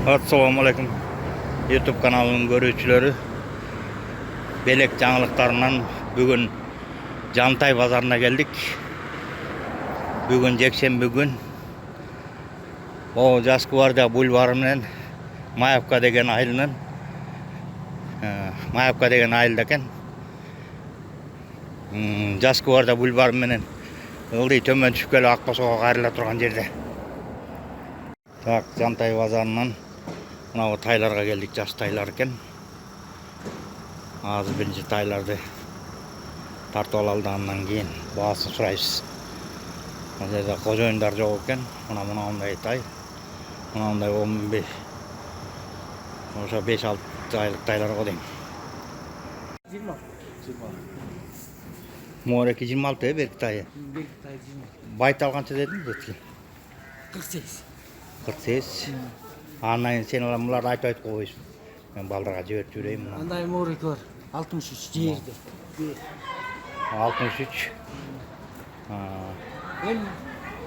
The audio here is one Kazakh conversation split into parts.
Assalamualaikum YouTube kanalının görүүчүлөрү. Белек жаңылыктарынан бүгүн Жантай базарына келдик. Бүгүн жекшемби күн. Могу Жас Гвардия бульвары менен Маевка деген айылынан Маевка деген айылда экен. Жас Гвардия бульвары менен ылдый төмөн түшүп келип Ак Косого кайрыла турган жерде. Так, Жантай базарынан мына тайларга келдик, жаш тайлар экен. Азыр биринчи тайларды тартып алалы, андан кийин баасын сурайбыз. Мына жерде кожоюндар жок экен. Мындай тай. Мындай 15. Ошо 5-6 айлык тайлар го дейм. 20. Мореки 26 берки тайы. Берки тай 20. Байтал канча дедиң жетки? 48. 48. Андан сен муларды айтып коюйсуң. Мен балдарга жиберип жүрөйм. Андай морек бар. 63 жерде. 63. Эми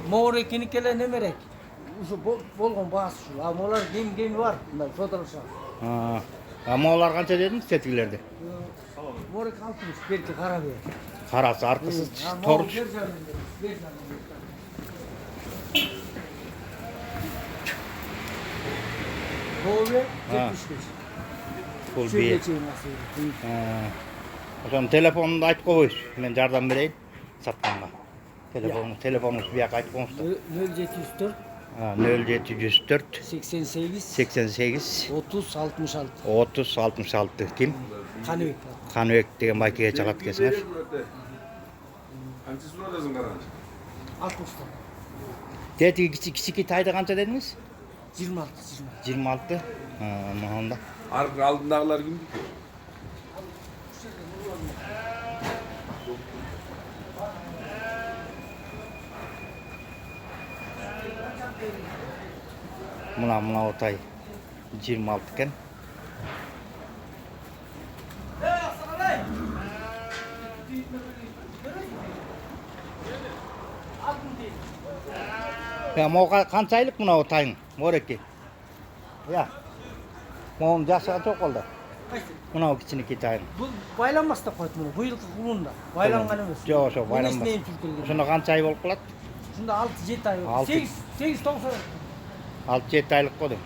морекиники эле немерек. Ушу болгон баасы ушу. А молар кем бар. Мындай фотолошот. Молар канча дедиң сетигилерди? Морек 60 берки кара бер. Карасы аркысы торч. Кове 75. Бул бир. Ошон телефонунду айтып коюйсуз. Мен жардам берейин сатканга. Телефонуңуз бияка айтып коюңуздар. 0704 0704 88 30 66. 30 66. Ким? Каныбек. Каныбек деген байкеге чалат экенсиңер. Канча сурадасың караңыз? 60. Тетиги кичики тайды канча дедиңиз? 26. 26. Мында. Аркы алдындагылар кимдики? Мына тай 26 экен. Моға қанша айлық мынау тайың, мореки? Моғын жасы қанша қолды? Мынау кичинекей тайың. Бұл байланбаста қойды мұны, бұйылқы құлында. Байланған емес. Жоқ, ошо байланбас. Несінен түркілген. Ошондо қанша ай болып қалады? Шында 6-7 ай болды. 8-9 6-7 айлық қойды.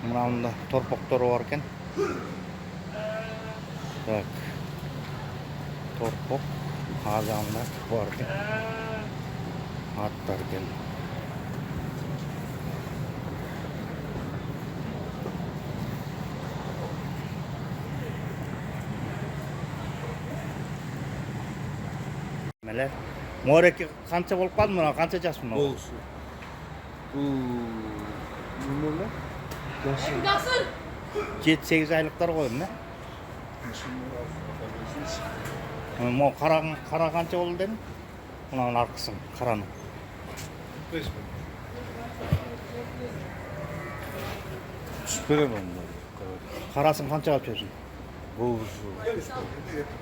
Мынауында торпоқторы бар екен. Так. Торпоқ. Азамда бар екен. Аттар екен. Меле. Мореки қанша болып қалды мына? Қанша жас мына? Болушу. Немеле? Жашы. 7-8 айлықтар ғой, не? Мо қара қанша болды дедің? Мынаның арқысын, қараның. 5 миң. Түсіп берем онда. Қарасын қаншаға түсесің?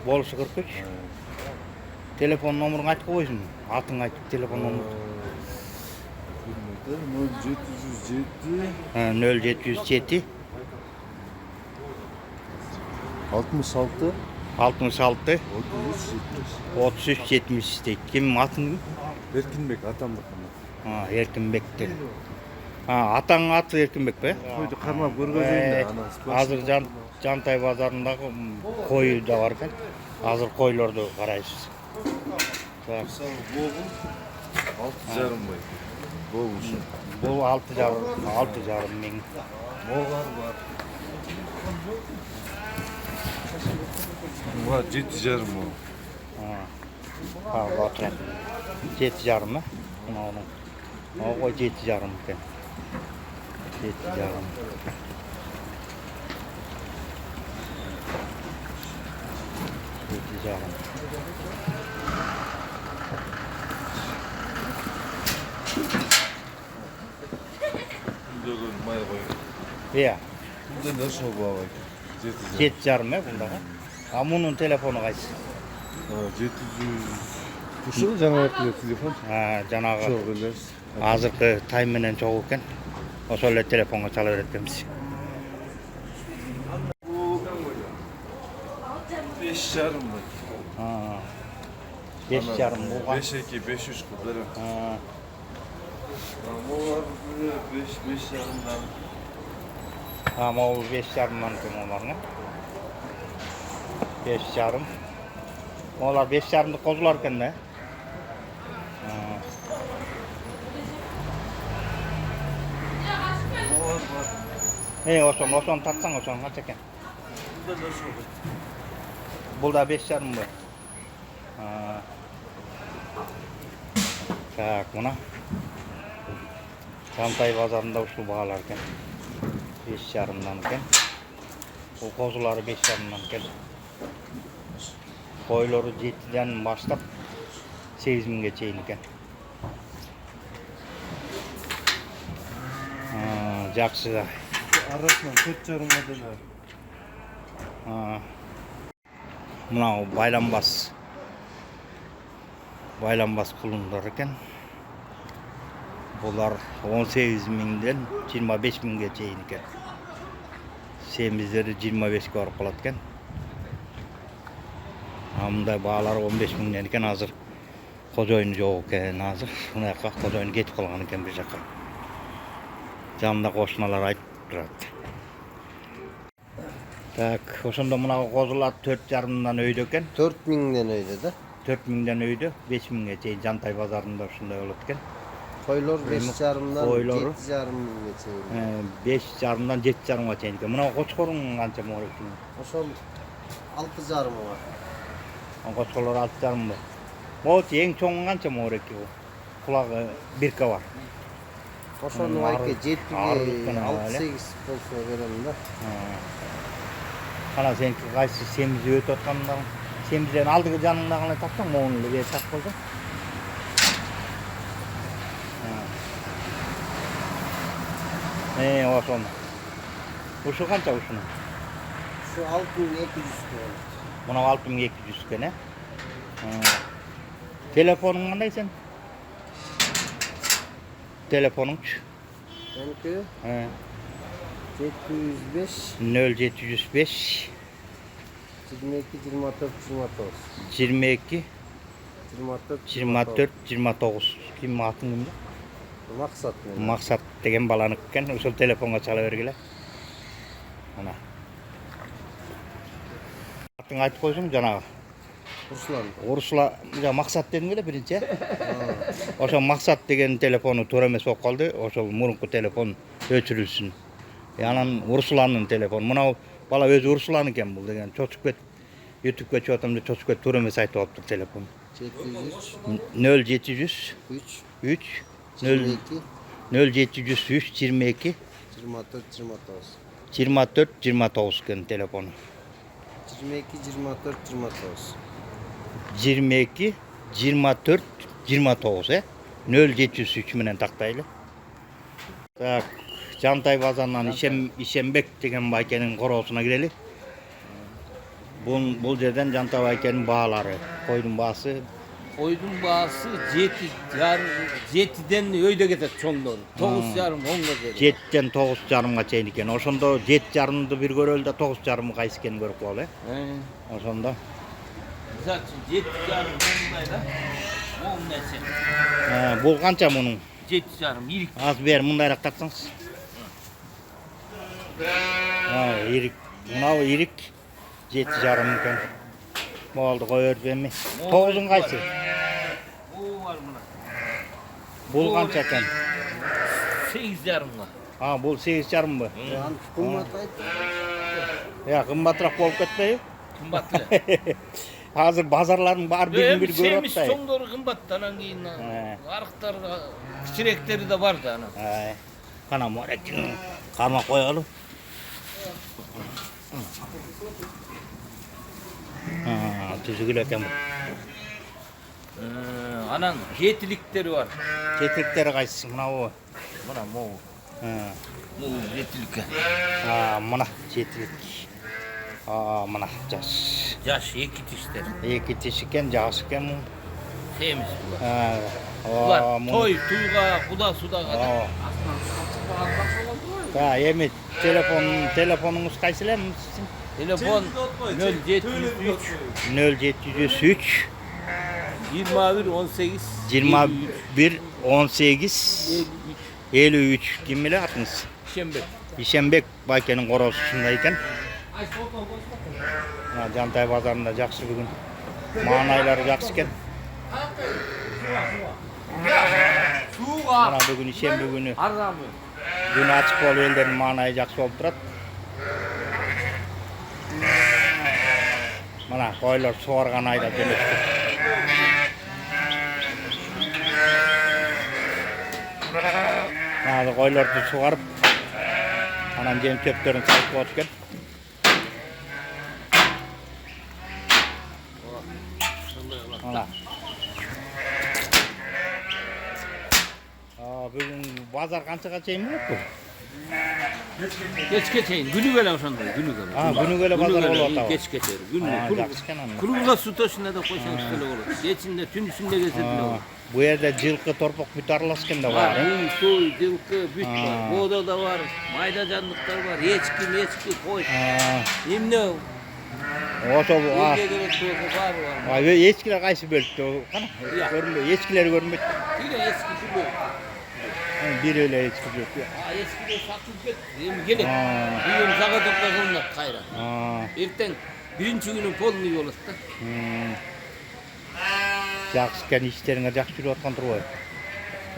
Болушу 43. Телефон номерін айтып қойсың. Атын айтып телефон номер. 0707 66 66 33 70. 33 70 дейді. Кім атын? Эркинбек атамдыкына. Эркинбекті. Атаң аты Эркинбек пе? Койду кармап көргөзөйүн да. Азыр Жантай базарындағы қой да бар екен. Азыр қойларды қарайсыз. Богун 6,5 миң. Богушу. Бұл 6,5 миң. Могар бар. Буга 7,5 миң. Отыр. 7,5 ма? Мынауның. Ой 7,5 екен. 7,5. Дөгөн май кой. Иә. Бунда ошо бабай. 7,5 ма бұндағы? Мұның телефоны қайсы? 700 Ушул жаңа телефон. Жанагы Çok öyle. азыркы тайм менен чогуу экен. Ошол эле телефонго чала берет экенбиз. 5,5 mı? 5,5 булган. 5,2, 5,3 kadar. Moğollar 5,5'dan. Могу 5,5-дан экен оларга. 5,5. Олар 5,5-ды козулар экен да. Ошону татсаң ошону канча экен? Бул да 5,5 бу. Так, мына Жантай базарында ушул баалар экен. 5,5-дан экен. Бул козулары 5,5-дан экен. Койлору 7-ден баштап 8 миңге чейин экен. Жакшы да. Arasından 4,5 modeller. Мынау байланбас кулундар экен. Булар 18 миңден 25 миңге чейин экен. Семиздери 25ке барып калат экен. Мындай баалар 15 миңден экен. Азыр кожоюну жок экен. Азыр мына жака кожоюну кетип калган экен бир жака. Жанында кошуналар айтып турат. Так, ошондо мына козулар 4,5-дан өйдө экен. 4 mingden öyle de. 4 миңден өйдө 5 миңге чейин Жантай базарында ошондой болот экен. Koylar 5,5'dan Koyları. 7,5 mingge çeyim. 5,5-дан 7,5-га чейин экен. Мына кочкоруң канча моор экен? Oşol 6,5 var. Кочкорлор 6,5 бар. Вот эң чоңу канча моор экен бу? Кулагы бирке бар. Oşol ayke 7'ge Arıqtan 6-8 bolsa berem da. Кана сеники кайсы семиз өтүп атканда, семизден алдыгы жаныңда калай тапсаң, моуну эле берип тап койсоң. Ошону. Ушу канча ушуну? Şu 6.200 lira. Мына 6,200 экен, Телефонуң кандай сен? Телефонуңчу? Benimki 705 0705 22 24 29. 22 24 29. Ким атың кимде? Maksat ne? Максат деген баланыкы экен. Ошол телефонго чала бергиле. Мына. Атың айтып койсоң жанагы. Ruslan. Урсула, Максат дедиң эле биринчи. Ошо Максат деген телефону туура эмес болуп калды. Ошол мурунку телефон өчүрүлсүн. Анан Урсуланын телефону. Мына бала өзү Урсулан экен бул деген. Чочуп кет. YouTube'га чыгып атам деп чочуп кет. Туура эмес айтып алыптыр телефон. 703 0703 22 0703 22 24 29. 24 29 экен телефону. 22 24 29. 22 24 29 0703 менен тактайлы. Так, Жантай базарынан Ишембек деген байкенин короосуна кирели. Бул жерден Жантай байкенин баалары, койдун баасы Koydun bağısı 7'den öyle getir çoğunluğunu. 9,5 10'ga gelir. 7-ден 9,5-га чейин экен. Ошондо 7,5-ды бир көрөлү да 9,5 кайсы экенин көрүп калалы. Ошондо. Zaten 7,5 10'da da 10 nesi. Бул канча мунун? 7,5 ilk. Аз бер мындайраак тартсаңыз. Ирик. Мынау ирик 7,5 экен. Болду кой берип эми. 9'ун кайсы? O var buna. Бул канча экен? 8,5'ga. Бул 8,5 бу? Kıymat ayt. Кымбатыраак болуп кетпейби? Kımbatlı. Азыр базарлардын баары бир көрүп Semiz атпайбы? çoğunları kımbattı anan keyin. Arıktar, kiçirekleri de var da ana. Кана моректин кармап коелу. Түзүгүл экен бу. Anan jetilikleri var. Жетиктери кайсы? Мынабы? Buna moğ. Bu jetilik. Мына жетилик. Мына жаш. Yaş iki tişler. Эки тиш экен, жаш экен. Temiz bular. Ha. Bular Aa, toy, tuyga, kuda, suda kadar. Aa. Ha, Emit telefonunuz qaysilar sizin? Telefon 0703 0703 21 18 21 18 53 kim bilir atınız? Şembe. İşembek Bayken'in korosunda ekan. Jantay bazarında жақсы бүгін. Маңайлары жақсы екен. Мына бүгін ишембі күні. Арзанбы. Күн ачык болуп элдердин маанайы жақсы болуп турат. Мына койлор сугарган айда келешти. Мына койлорду сугарып, анан жем чөптөрүн салып коет экен. Ana. Bugün bazar qanchaga чейин болот bu? Kechke çeyin. Günü gele ошондой, günü gele. Günü gele bazar болот атабы. Kechke çeyin. Günü. Жақсы экен анда. Kurulga su taşında da koysan üstüne olur. Geçinde, tün üstünde getirdiler olur. Bu yerde жылкы торпок бүт аралашкан да бар. Soy, yılkı, büt var. Boğda da var. Mayda canlıklar var. Yeçki, koy. Emne Ошо Yenge gerek soğuğu var. echkiler qaysi bölüktü? Qana? Görünbөйт. Echkiler görünbөйт. Yine eski şu böyle. Bir öyle echki yok. Eski de satılıp get. Gelin. Bugün zaga toplasınlar kayra. Erten birinci günün polunu yollattı. Жақсы екен, иштериңер жақсы жүрүп аткан турбайбы?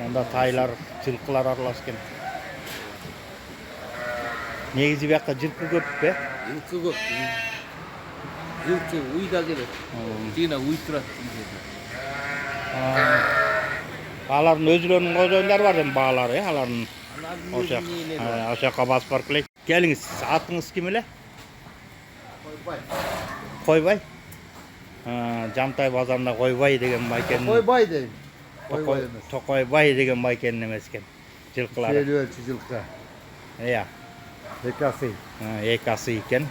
Анда тайлар, жылкылар аралашкан. Негизи бияқта жылкы көп бе? Yılkı yok. Yılkı uyda gelir. Yine uy turат. Алардын өзүлөрүнүн козоюндары бар эми баалары, алардын ошо жака басып барып келейик. Келиңиз, атыңыз ким эле? Койбай. Койбай. Жамтай базарында Койбай деген байкен. Койбай дейм. Койбай эмес. Токойбай деген байкенин эмес экен. Жылкылары. Келбелчи жылкы. Иә. Экасы. Экасы экен.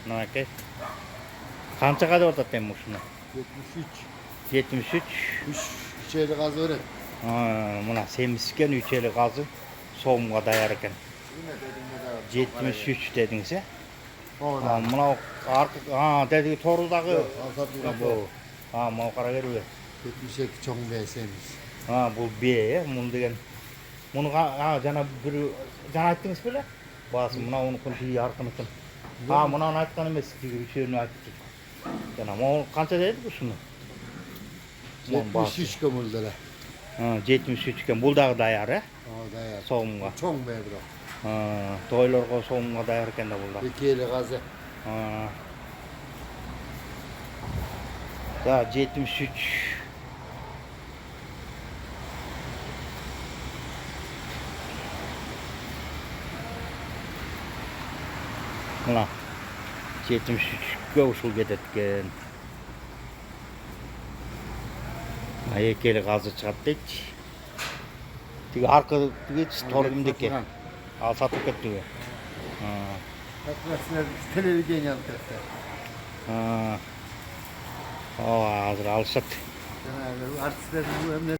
Мынакей. Канчага деп атат эми ушуну? 73. 73. 3 ели газы берет. Мына семизген 3 ели газы сомго даяр экен. 73 дедиңиз э? Мына аркы деди торудагы бул. Могу кара бербе. 72 чоң бейсемиз. Бул бээ, мун деген. Муну жана бир жана айттыңыз беле? Баасы мына унукун тиги аркын экен. Мунаны айткан эмес, тиги үчөөнү айтты. Жана могу канча деди ушуну? 73 көмүлдө эле. 73 экен. Бул дагы даяр э? Даяр. Сомго. Чоң бей бирок. Тойлорго сомго даяр экен да бул да. 2 ели газы. Да, 73. Мына 73-кө ушул кетет экен. Эки ели газы чыгат дейт. Тиги аркы тор кимдики? Ал сатып кеттиби? Телевидение алып кетти. Азыр алышат. Артисттердин